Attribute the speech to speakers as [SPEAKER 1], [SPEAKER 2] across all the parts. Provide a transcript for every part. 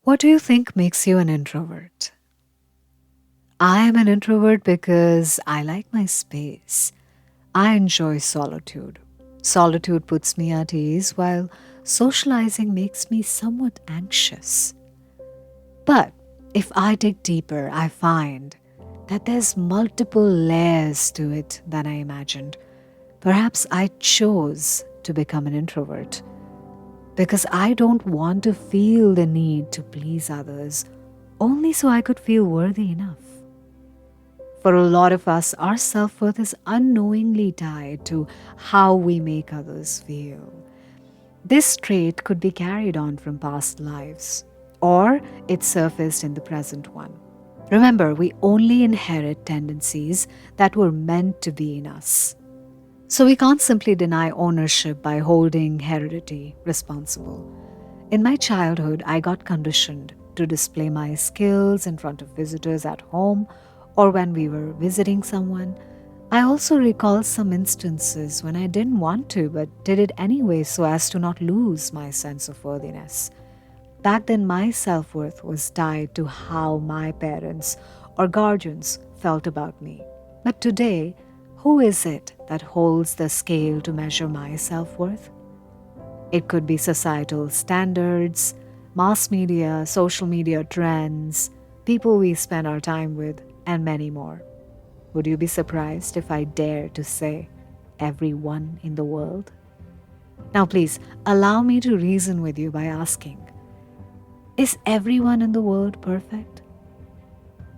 [SPEAKER 1] What do you think makes you an introvert? I am an introvert because I like my space. I enjoy solitude. Solitude puts me at ease, while socializing makes me somewhat anxious. But if I dig deeper, I find that there's multiple layers to it than I imagined. Perhaps I chose to become an introvert because I don't want to feel the need to please others, only so I could feel worthy enough. For a lot of us, our self worth is unknowingly tied to how we make others feel. This trait could be carried on from past lives, or it surfaced in the present one. Remember, we only inherit tendencies that were meant to be in us. So we can't simply deny ownership by holding heredity responsible. In my childhood, I got conditioned to display my skills in front of visitors at home or when we were visiting someone. I also recall some instances when I didn't want to but did it anyway so as to not lose my sense of worthiness. Back then, my self worth was tied to how my parents or guardians felt about me. But today, who is it that holds the scale to measure my self worth? It could be societal standards, mass media, social media trends, people we spend our time with, and many more. Would you be surprised if I dare to say everyone in the world? Now, please allow me to reason with you by asking, is everyone in the world perfect?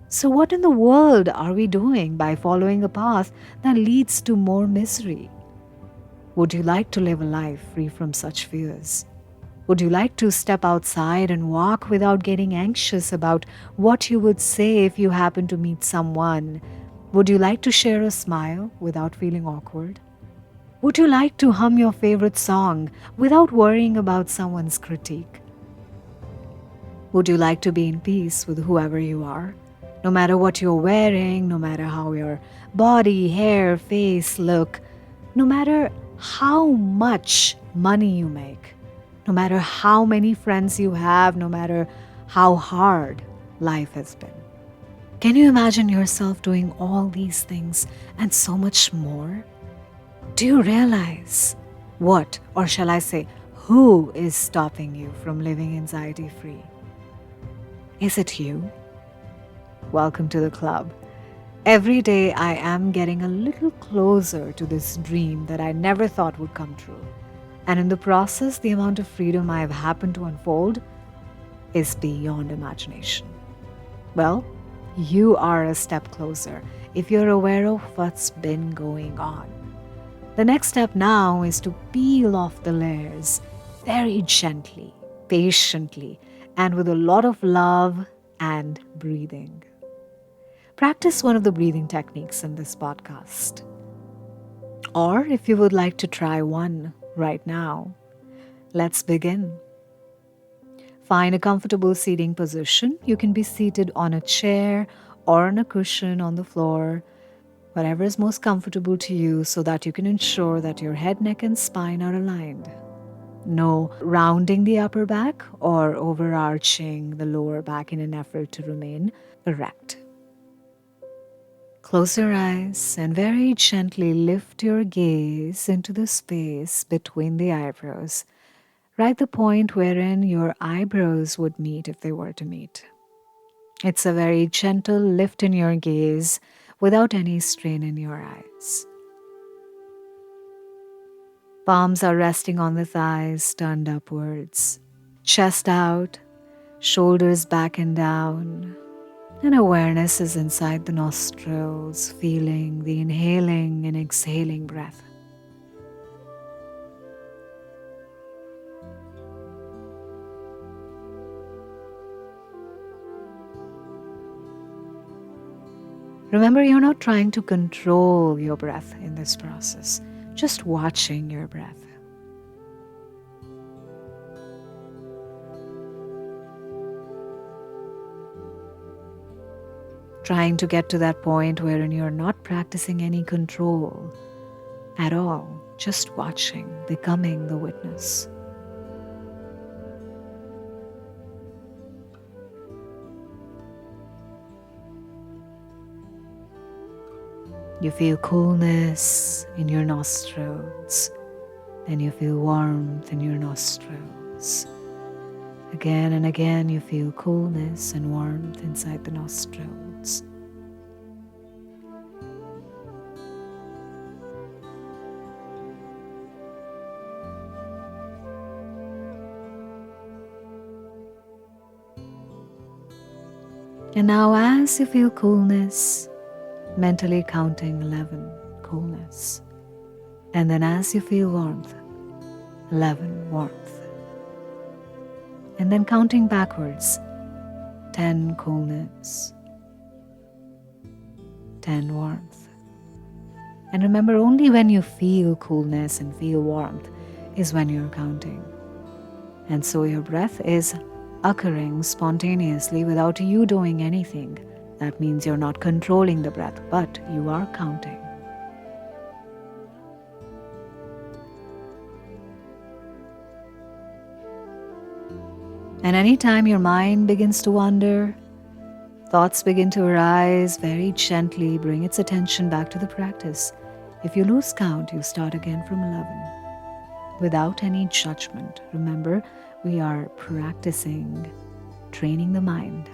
[SPEAKER 1] So, what in the world are we doing by following a path that leads to more misery? Would you like to live a life free from such fears? Would you like to step outside and walk without getting anxious about what you would say if you happen to meet someone? Would you like to share a smile without feeling awkward? Would you like to hum your favorite song without worrying about someone's critique? Would you like to be in peace with whoever you are? No matter what you're wearing, no matter how your body, hair, face look, no matter how much money you make, no matter how many friends you have, no matter how hard life has been. Can you imagine yourself doing all these things and so much more? Do you realize what, or shall I say, who is stopping you from living anxiety free? Is it you? Welcome to the club. Every day I am getting a little closer to this dream that I never thought would come true. And in the process, the amount of freedom I have happened to unfold is beyond imagination. Well, you are a step closer if you're aware of what's been going on. The next step now is to peel off the layers very gently, patiently, and with a lot of love and breathing. Practice one of the breathing techniques in this podcast. Or if you would like to try one right now, let's begin. Find a comfortable seating position. You can be seated on a chair or on a cushion on the floor, whatever is most comfortable to you, so that you can ensure that your head, neck, and spine are aligned. No rounding the upper back or overarching the lower back in an effort to remain erect. Close your eyes and very gently lift your gaze into the space between the eyebrows, right the point wherein your eyebrows would meet if they were to meet. It's a very gentle lift in your gaze without any strain in your eyes. Palms are resting on the thighs, turned upwards. Chest out, shoulders back and down. And awareness is inside the nostrils, feeling the inhaling and exhaling breath. Remember, you're not trying to control your breath in this process, just watching your breath. Trying to get to that point wherein you're not practicing any control at all, just watching, becoming the witness. You feel coolness in your nostrils, then you feel warmth in your nostrils. Again and again, you feel coolness and warmth inside the nostrils. And now, as you feel coolness, mentally counting 11, coolness. And then as you feel warmth, 11, warmth. And then counting backwards, 10, coolness, 10, warmth. And remember, only when you feel coolness and feel warmth is when you're counting. And so your breath is occurring spontaneously without you doing anything. That means you're not controlling the breath, but you are counting. And anytime your mind begins to wander, thoughts begin to arise, very gently bring its attention back to the practice. If you lose count, you start again from 11 without any judgment. Remember, we are practicing training the mind.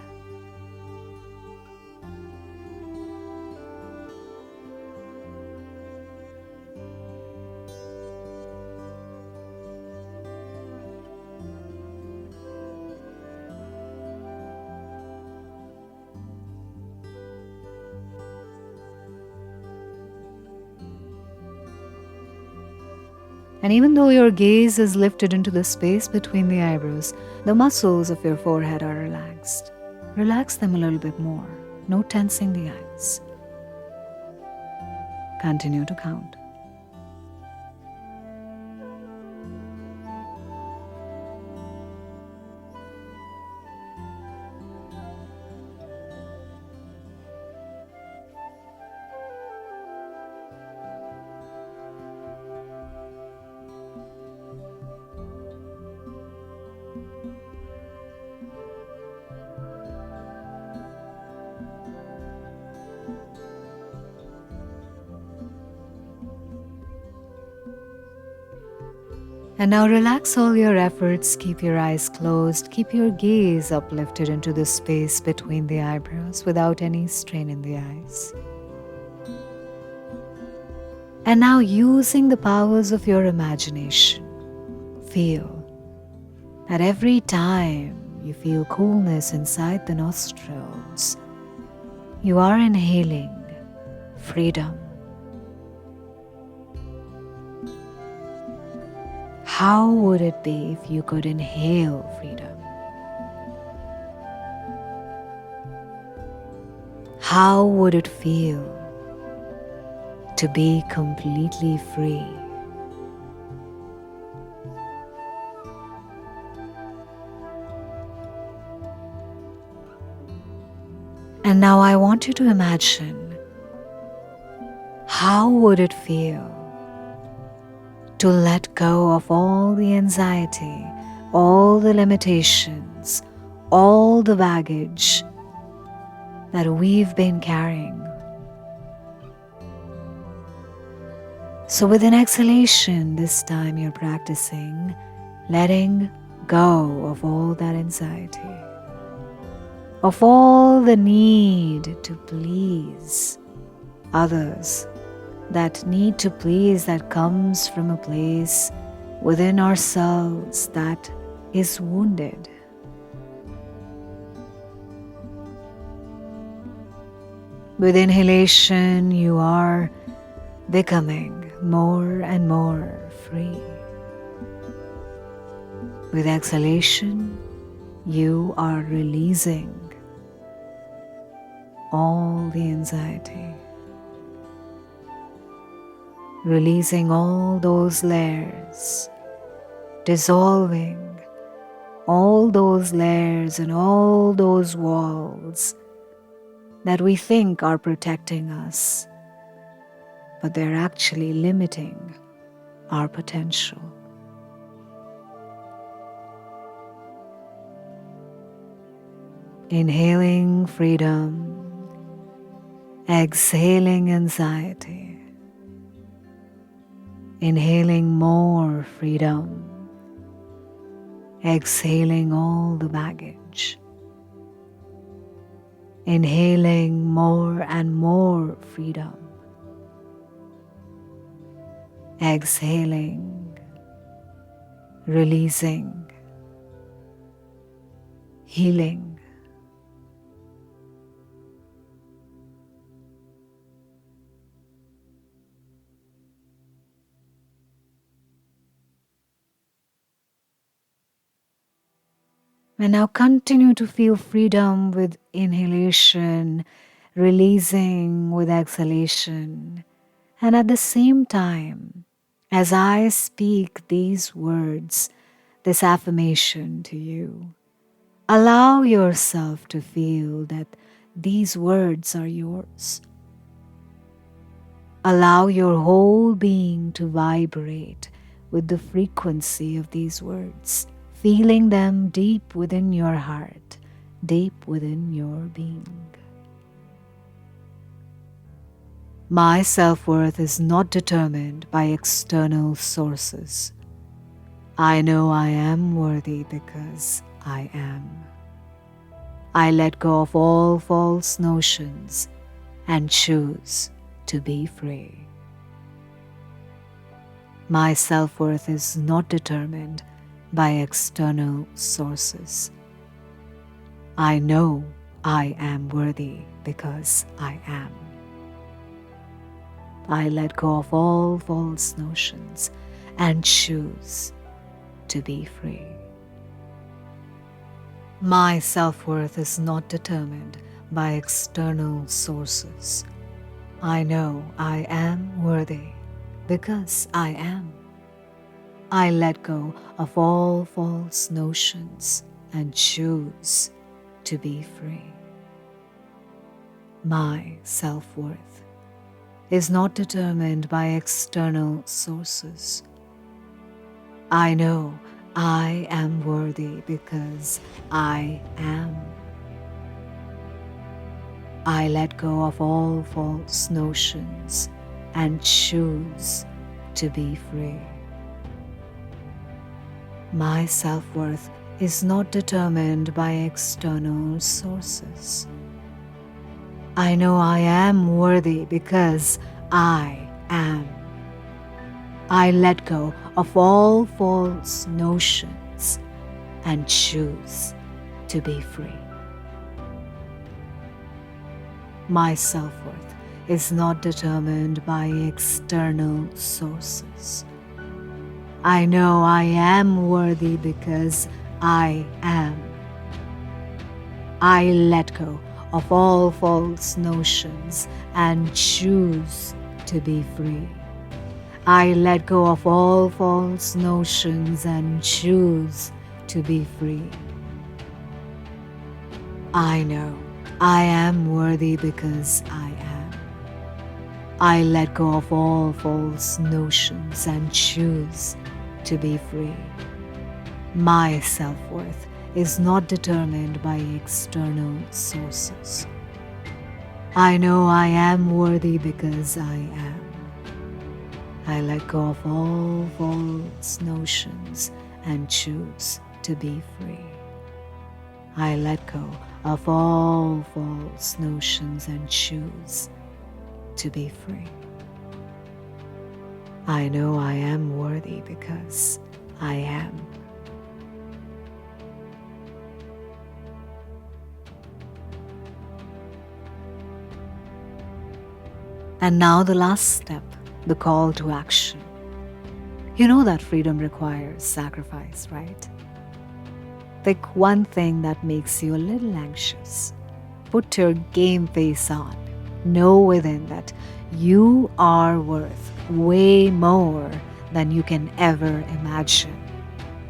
[SPEAKER 1] And even though your gaze is lifted into the space between the eyebrows, the muscles of your forehead are relaxed. Relax them a little bit more. No tensing the eyes. Continue to count. And now relax all your efforts, keep your eyes closed, keep your gaze uplifted into the space between the eyebrows without any strain in the eyes. And now, using the powers of your imagination, feel that every time you feel coolness inside the nostrils, you are inhaling freedom. How would it be if you could inhale freedom? How would it feel to be completely free? And now I want you to imagine, how would it feel to let go of all the anxiety, all the limitations, all the baggage that we've been carrying? So with an exhalation, this time you're practicing letting go of all that anxiety, of all the need to please others, that need to please that comes from a place within ourselves that is wounded. With inhalation, you are becoming more and more free. With exhalation, you are releasing all the anxiety, releasing all those layers, dissolving all those layers and all those walls that we think are protecting us, but they're actually limiting our potential. Inhaling freedom, Exhaling anxiety. Inhaling more freedom. Exhaling all the baggage. Inhaling more and more freedom. Exhaling, releasing, healing. And now continue to feel freedom with inhalation, releasing with exhalation. And at the same time, as I speak these words, this affirmation to you, allow yourself to feel that these words are yours. Allow your whole being to vibrate with the frequency of these words, feeling them deep within your heart, deep within your being. My self-worth is not determined by external sources. I know I am worthy because I am. I let go of all false notions and choose to be free. My self-worth is not determined by external sources. I know I am worthy because I am. I let go of all false notions and choose to be free. My self-worth is not determined by external sources. I know I am worthy because I am. I let go of all false notions and choose to be free. My self-worth is not determined by external sources. I know I am worthy because I am. I let go of all false notions and choose to be free. My self-worth is not determined by external sources. I know I am worthy because I am. I let go of all false notions and choose to be free. My self-worth is not determined by external sources. I know I am worthy because I am. I let go of all false notions and choose to be free. I let go of all false notions and choose to be free. I know I am worthy because I am. I let go of all false notions and choose to be free. My self-worth is not determined by external sources. I know I am worthy because I am. I let go of all false notions and choose to be free. I let go of all false notions and choose to be free. I know I am worthy because I am. And now the last step, the call to action. You know that freedom requires sacrifice, right? Pick one thing that makes you a little anxious. Put your game face on. Know within that you are worth way more than you can ever imagine.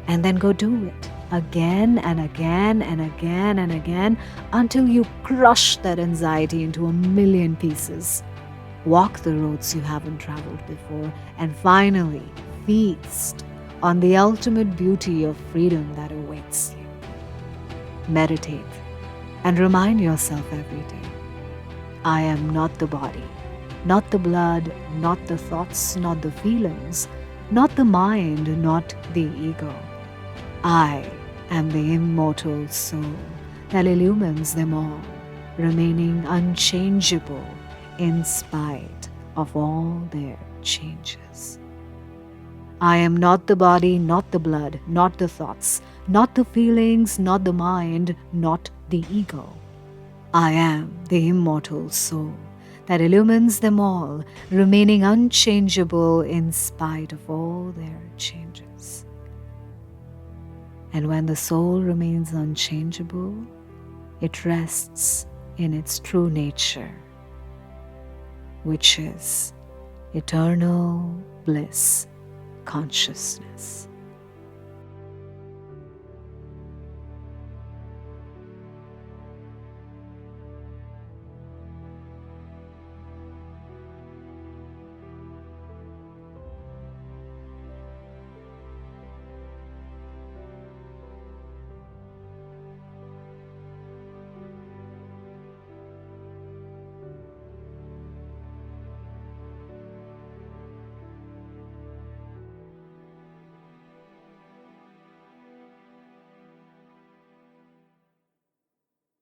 [SPEAKER 1] And then go do it again and again and again and again until you crush that anxiety into a million pieces. Walk the roads you haven't traveled before and finally feast on the ultimate beauty of freedom that awaits you. Meditate and remind yourself every day, I am not the body, not the blood, not the thoughts, not the feelings, not the mind, not the ego. I am the immortal soul that illumines them all, remaining unchangeable in spite of all their changes. I am not the body, not the blood, not the thoughts, not the feelings, not the mind, not the ego. I am the immortal soul that illumines them all, remaining unchangeable in spite of all their changes. And when the soul remains unchangeable, it rests in its true nature, which is eternal bliss consciousness.